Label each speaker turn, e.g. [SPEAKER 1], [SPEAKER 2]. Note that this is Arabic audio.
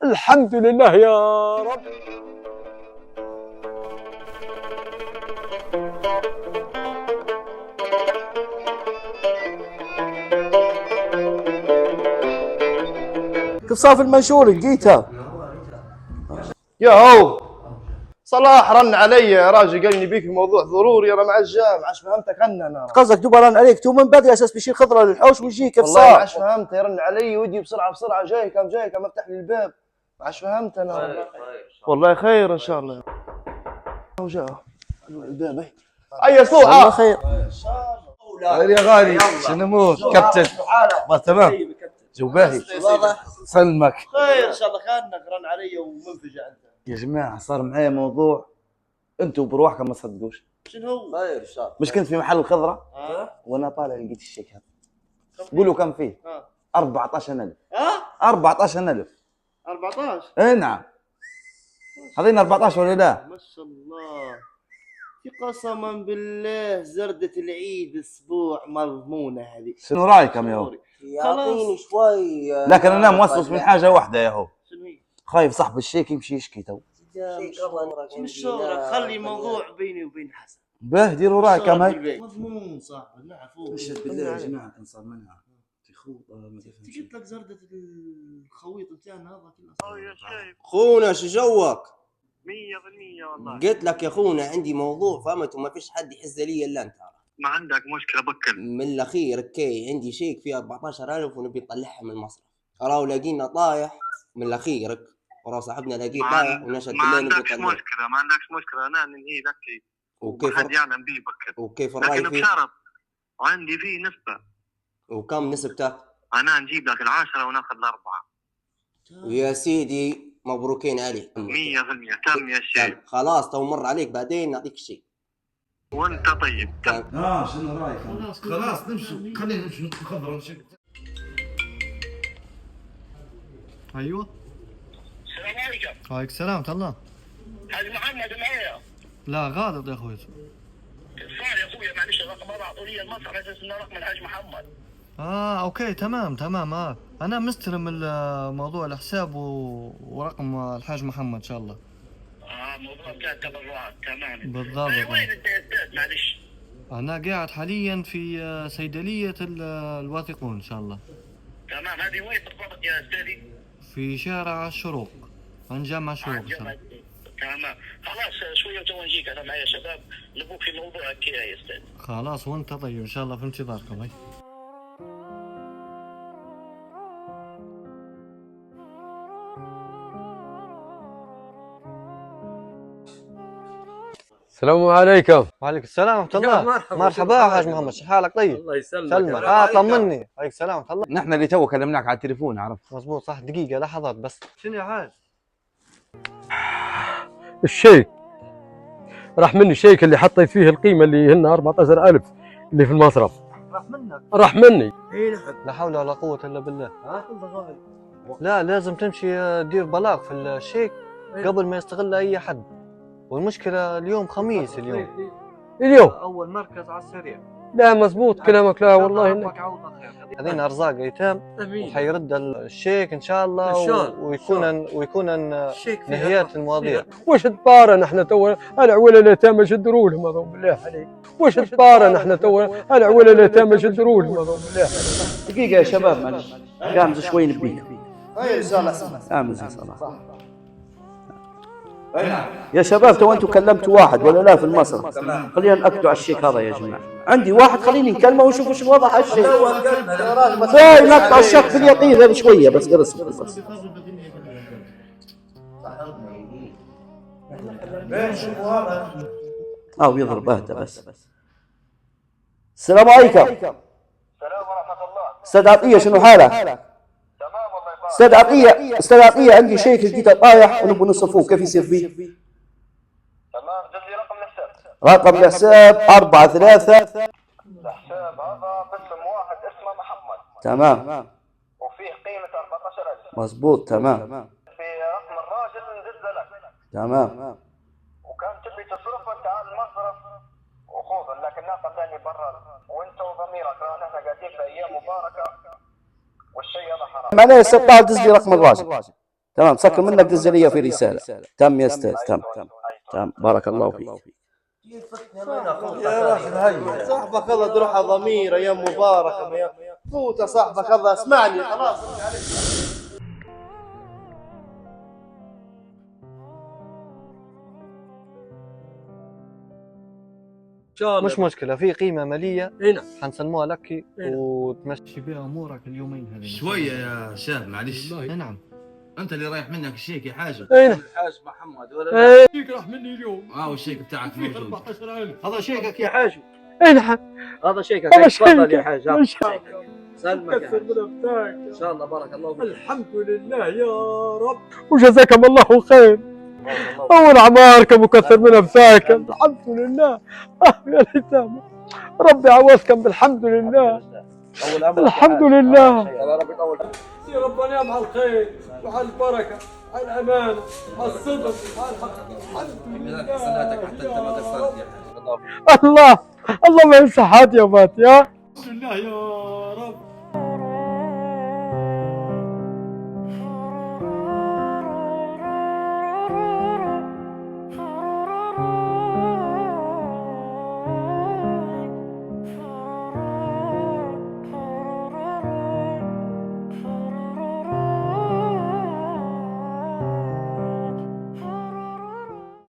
[SPEAKER 1] الحمد لله يا رب.
[SPEAKER 2] كيف صار في المنشور لقيتها؟
[SPEAKER 3] يا هو صلاح رن علي يا راجل قال لي بيك موضوع ضروري، انا مع الجامعة عاش فهمتك انا
[SPEAKER 2] قصدك دوبا رن عليك تو من بدري اساس بيشيل خضره للحوش ويجي كيف
[SPEAKER 3] والله
[SPEAKER 2] صار؟
[SPEAKER 3] ما عاش فهمت، يرن علي ودي بسرعة بسرعة جاي كم افتح لي الباب، ما عاش فهمت انا. والله خير ان شاء الله. وجاء الباب اي صوحة
[SPEAKER 2] والله خير.
[SPEAKER 4] خير يا غالي، شنو امور كابتن؟ ما تمام؟ جو باهي سلمك.
[SPEAKER 3] خير ان شاء الله. خانك رن علي ومنفجع انت
[SPEAKER 4] يا جماعه صار معايا موضوع انتم بروحكم ما تصدقوش.
[SPEAKER 3] شنو هو؟
[SPEAKER 2] خير ان شاء الله.
[SPEAKER 4] مش كنت في محل الخضره وانا طالع لقيت الشيك هذا. قولوا كم فيه؟ 14,000. 14,000.
[SPEAKER 3] 14
[SPEAKER 4] اي نعم. هذين 14 ولا لا؟
[SPEAKER 3] ما شاء الله. قسما بالله زردة العيد اسبوع مضمونة هذه.
[SPEAKER 4] شنو رايكم يا هو؟
[SPEAKER 2] يعطيني شوي.
[SPEAKER 4] لكن انا موسوس من حاجه واحده يا هو.
[SPEAKER 3] شنو هي؟
[SPEAKER 4] خايف صاحب الشيك يمشي يشكي تو.
[SPEAKER 3] مش شغلك، خلي موضوع بيني وبين حسن.
[SPEAKER 4] باه ديروا رايكم هاي.
[SPEAKER 3] مضمون صاحبي نعرفوه.
[SPEAKER 4] اشهد بالله يا جماعه كان صار منها تخوط ما تفهمش.
[SPEAKER 3] قلت لك زردة الخويط بتاعنا هذا كله.
[SPEAKER 5] يا شايف
[SPEAKER 2] خونا شو جوك؟
[SPEAKER 5] 100% والله.
[SPEAKER 2] قلت لك يا خونا عندي موضوع فهمت وما فيش حد يحز لي الا انت.
[SPEAKER 5] ما عندك مشكله بكر.
[SPEAKER 2] من الاخير كي عندي شيك فيه 14,000 ونبي نطلعها من المصرف. راهو لاقينا طايح من الاخيرك وراه صاحبنا لاقيه طايح ونشد
[SPEAKER 5] ما
[SPEAKER 2] الليل
[SPEAKER 5] عندكش مشكله، ما عندكش مشكله، انا ننهي لك
[SPEAKER 2] وكيف
[SPEAKER 5] حد يعلم به بكر.
[SPEAKER 2] وكيف الراي
[SPEAKER 5] لكن
[SPEAKER 2] فيه؟
[SPEAKER 5] بشرط عندي فيه نسبه.
[SPEAKER 2] وكم نسبته؟
[SPEAKER 5] انا نجيب لك 10 وناخذ 4.
[SPEAKER 2] يا سيدي مبروكين عليك
[SPEAKER 5] 100% تم يا شيخ.
[SPEAKER 2] خلاص تو مر عليك بعدين نعطيك الشيء.
[SPEAKER 5] وانت طيب.
[SPEAKER 4] شنو رايك؟
[SPEAKER 6] خلاص نمشي، خلينا نمشي نخضر نمشي.
[SPEAKER 7] ايوه.
[SPEAKER 5] السلام عليكم.
[SPEAKER 7] وعليكم السلام ورحمة الله.
[SPEAKER 5] حاج محمد معايا؟
[SPEAKER 7] لا غالط يا اخوي.
[SPEAKER 5] صار يا اخويا معلش الرقم هذا اعطوا لي المصرف على اساس انه رقم الحاج محمد.
[SPEAKER 7] اوكي تمام. انا مستلم موضوع الحساب ورقم الحاج محمد ان شاء الله.
[SPEAKER 5] موضوع بتاع التبرعات تمام.
[SPEAKER 7] بالضبط.
[SPEAKER 5] وين انت معلش؟
[SPEAKER 7] انا قاعد حاليا في صيدلية الواثقون ان شاء الله.
[SPEAKER 5] تمام. هذه وين بالضبط يا استاذي؟
[SPEAKER 7] في شارع الشروق عن جامع الشروق ان شاء الله.
[SPEAKER 5] تمام. خلاص شويه وتو نجيك انا معي شباب نبوك في موضوع كذا يا استاذ.
[SPEAKER 7] خلاص وانت طيب ان شاء الله في انتظاركم. هاي
[SPEAKER 1] السلام عليكم.
[SPEAKER 7] وعليكم السلام ورحمة الله. مرحبا يا حاج محمد، شو حالك طيب؟
[SPEAKER 1] الله يسلمك.
[SPEAKER 7] سلمك. طمني. عليك السلام ورحمة الله.
[SPEAKER 4] نحن اللي تو كلمناك على التليفون عرفت.
[SPEAKER 7] مزبوط صح. دقيقة لحظات بس. شنو يا حاج؟
[SPEAKER 1] الشيك راح مني، الشيك اللي حطيت فيه القيمة اللي هن 14,000 اللي في المصرف
[SPEAKER 7] راح منك.
[SPEAKER 1] راح مني.
[SPEAKER 7] لا حول ولا قوة إلا بالله. لا لازم تمشي دير بلاغ في الشيك قبل ما يستغل أي حد. والمشكلة اليوم خميس
[SPEAKER 1] اليوم
[SPEAKER 7] أول مركز على السريع.
[SPEAKER 1] لا مزبوط كلامك. لا والله إنك
[SPEAKER 7] هذين أرزاق أيتام وحيرد الشيك إن شاء الله ويكون نهايات المواضيع.
[SPEAKER 1] وش تبارن احنا تو العويل اليتامى شدروا لهم هذول بالله عليك. وش تبارن احنا تو العويل اليتامى شدروا لهم هذول بالله عليك.
[SPEAKER 4] دقيقه يا شباب معلش قامز شوي نبيك.
[SPEAKER 3] خير ان شاء الله.
[SPEAKER 4] قامز يا صلاح. يا شباب تو انتم كلمتوا واحد ولا لا في المصرف؟ خلينا ناكدوا على الشيك هذا يا جماعه. عندي واحد خليني نكلمه ونشوف وش وضع هالشيء. زي نقطع الشك في اليقين هذا شويه بس قرص بس. يضرب اهدى بس. السلام عليكم.
[SPEAKER 5] السلام ورحمه الله.
[SPEAKER 4] استاذ عطيه شنو حالك؟
[SPEAKER 5] تمام والله.
[SPEAKER 4] استاذ عطيه عندي شيك لقيته طايح ونبغى نصرفوه كيف يصير فيه؟
[SPEAKER 5] تمام. جد لي رقم الحساب.
[SPEAKER 4] رقم الحساب 4-3.
[SPEAKER 5] الحساب هذا باسم واحد اسمه محمد.
[SPEAKER 4] تمام.
[SPEAKER 5] وفيه قيمه 14,000.
[SPEAKER 4] مزبوط تمام.
[SPEAKER 5] في رقم الراجل نزل لك.
[SPEAKER 4] تمام.
[SPEAKER 5] وكان تبي تصرفه تعال المصرف وخذ، لكن ناقه ثاني برا وانت وضميرك لان احنا قاعدين في ايام مباركه والشيء هذا حرام.
[SPEAKER 4] معناه 16 دز لي رقم الراجل. تمام سكر منك دز لي في رسالة. تم يا أستاذ تم. تم بارك الله فيك.
[SPEAKER 3] يا راجل هيا صاحبك الله تروح ضمير ايام مباركه يا فوت صاحبك الله اسمعني خلاص.
[SPEAKER 7] مش مشكله، في قيمه ماليه
[SPEAKER 1] هنا
[SPEAKER 7] حنسلموها لك وتمشي بها امورك اليومين هذين.
[SPEAKER 6] شويه يا شاب معلش. نعم. انت اللي رايح منك الشيك يا حاج.
[SPEAKER 1] هنا
[SPEAKER 8] الحاج محمد ولا
[SPEAKER 1] الشيك راح مني اليوم.
[SPEAKER 6] والشيك بتاعك موجود.
[SPEAKER 1] 14000.
[SPEAKER 8] هذا شيكك يا حاج.
[SPEAKER 1] هنا
[SPEAKER 8] هذا شيكك.
[SPEAKER 1] هذا
[SPEAKER 8] تفضل يا حاج.
[SPEAKER 1] شيك.
[SPEAKER 8] سلمك يا
[SPEAKER 1] كثر
[SPEAKER 8] حاج.
[SPEAKER 1] من أبتاك.
[SPEAKER 8] ان شاء الله بارك الله فيك.
[SPEAKER 1] الحمد لله يا رب وجزاكم الله خير. أول عماركم وكثر من أبثاكم. الحمد لله. يا ليتام ربي عوضكم بالحمد لله. الحمد لله.
[SPEAKER 8] يا رب يطول.
[SPEAKER 1] يا ربنا يا على الخير وعلى البركة على الأمانة على الصدق على الحق. الحمد لله
[SPEAKER 8] صلاتك حتى انت ما قصرت يا حاج.
[SPEAKER 1] الله الله ما ينسى حد يا بات يا الحمد لله يا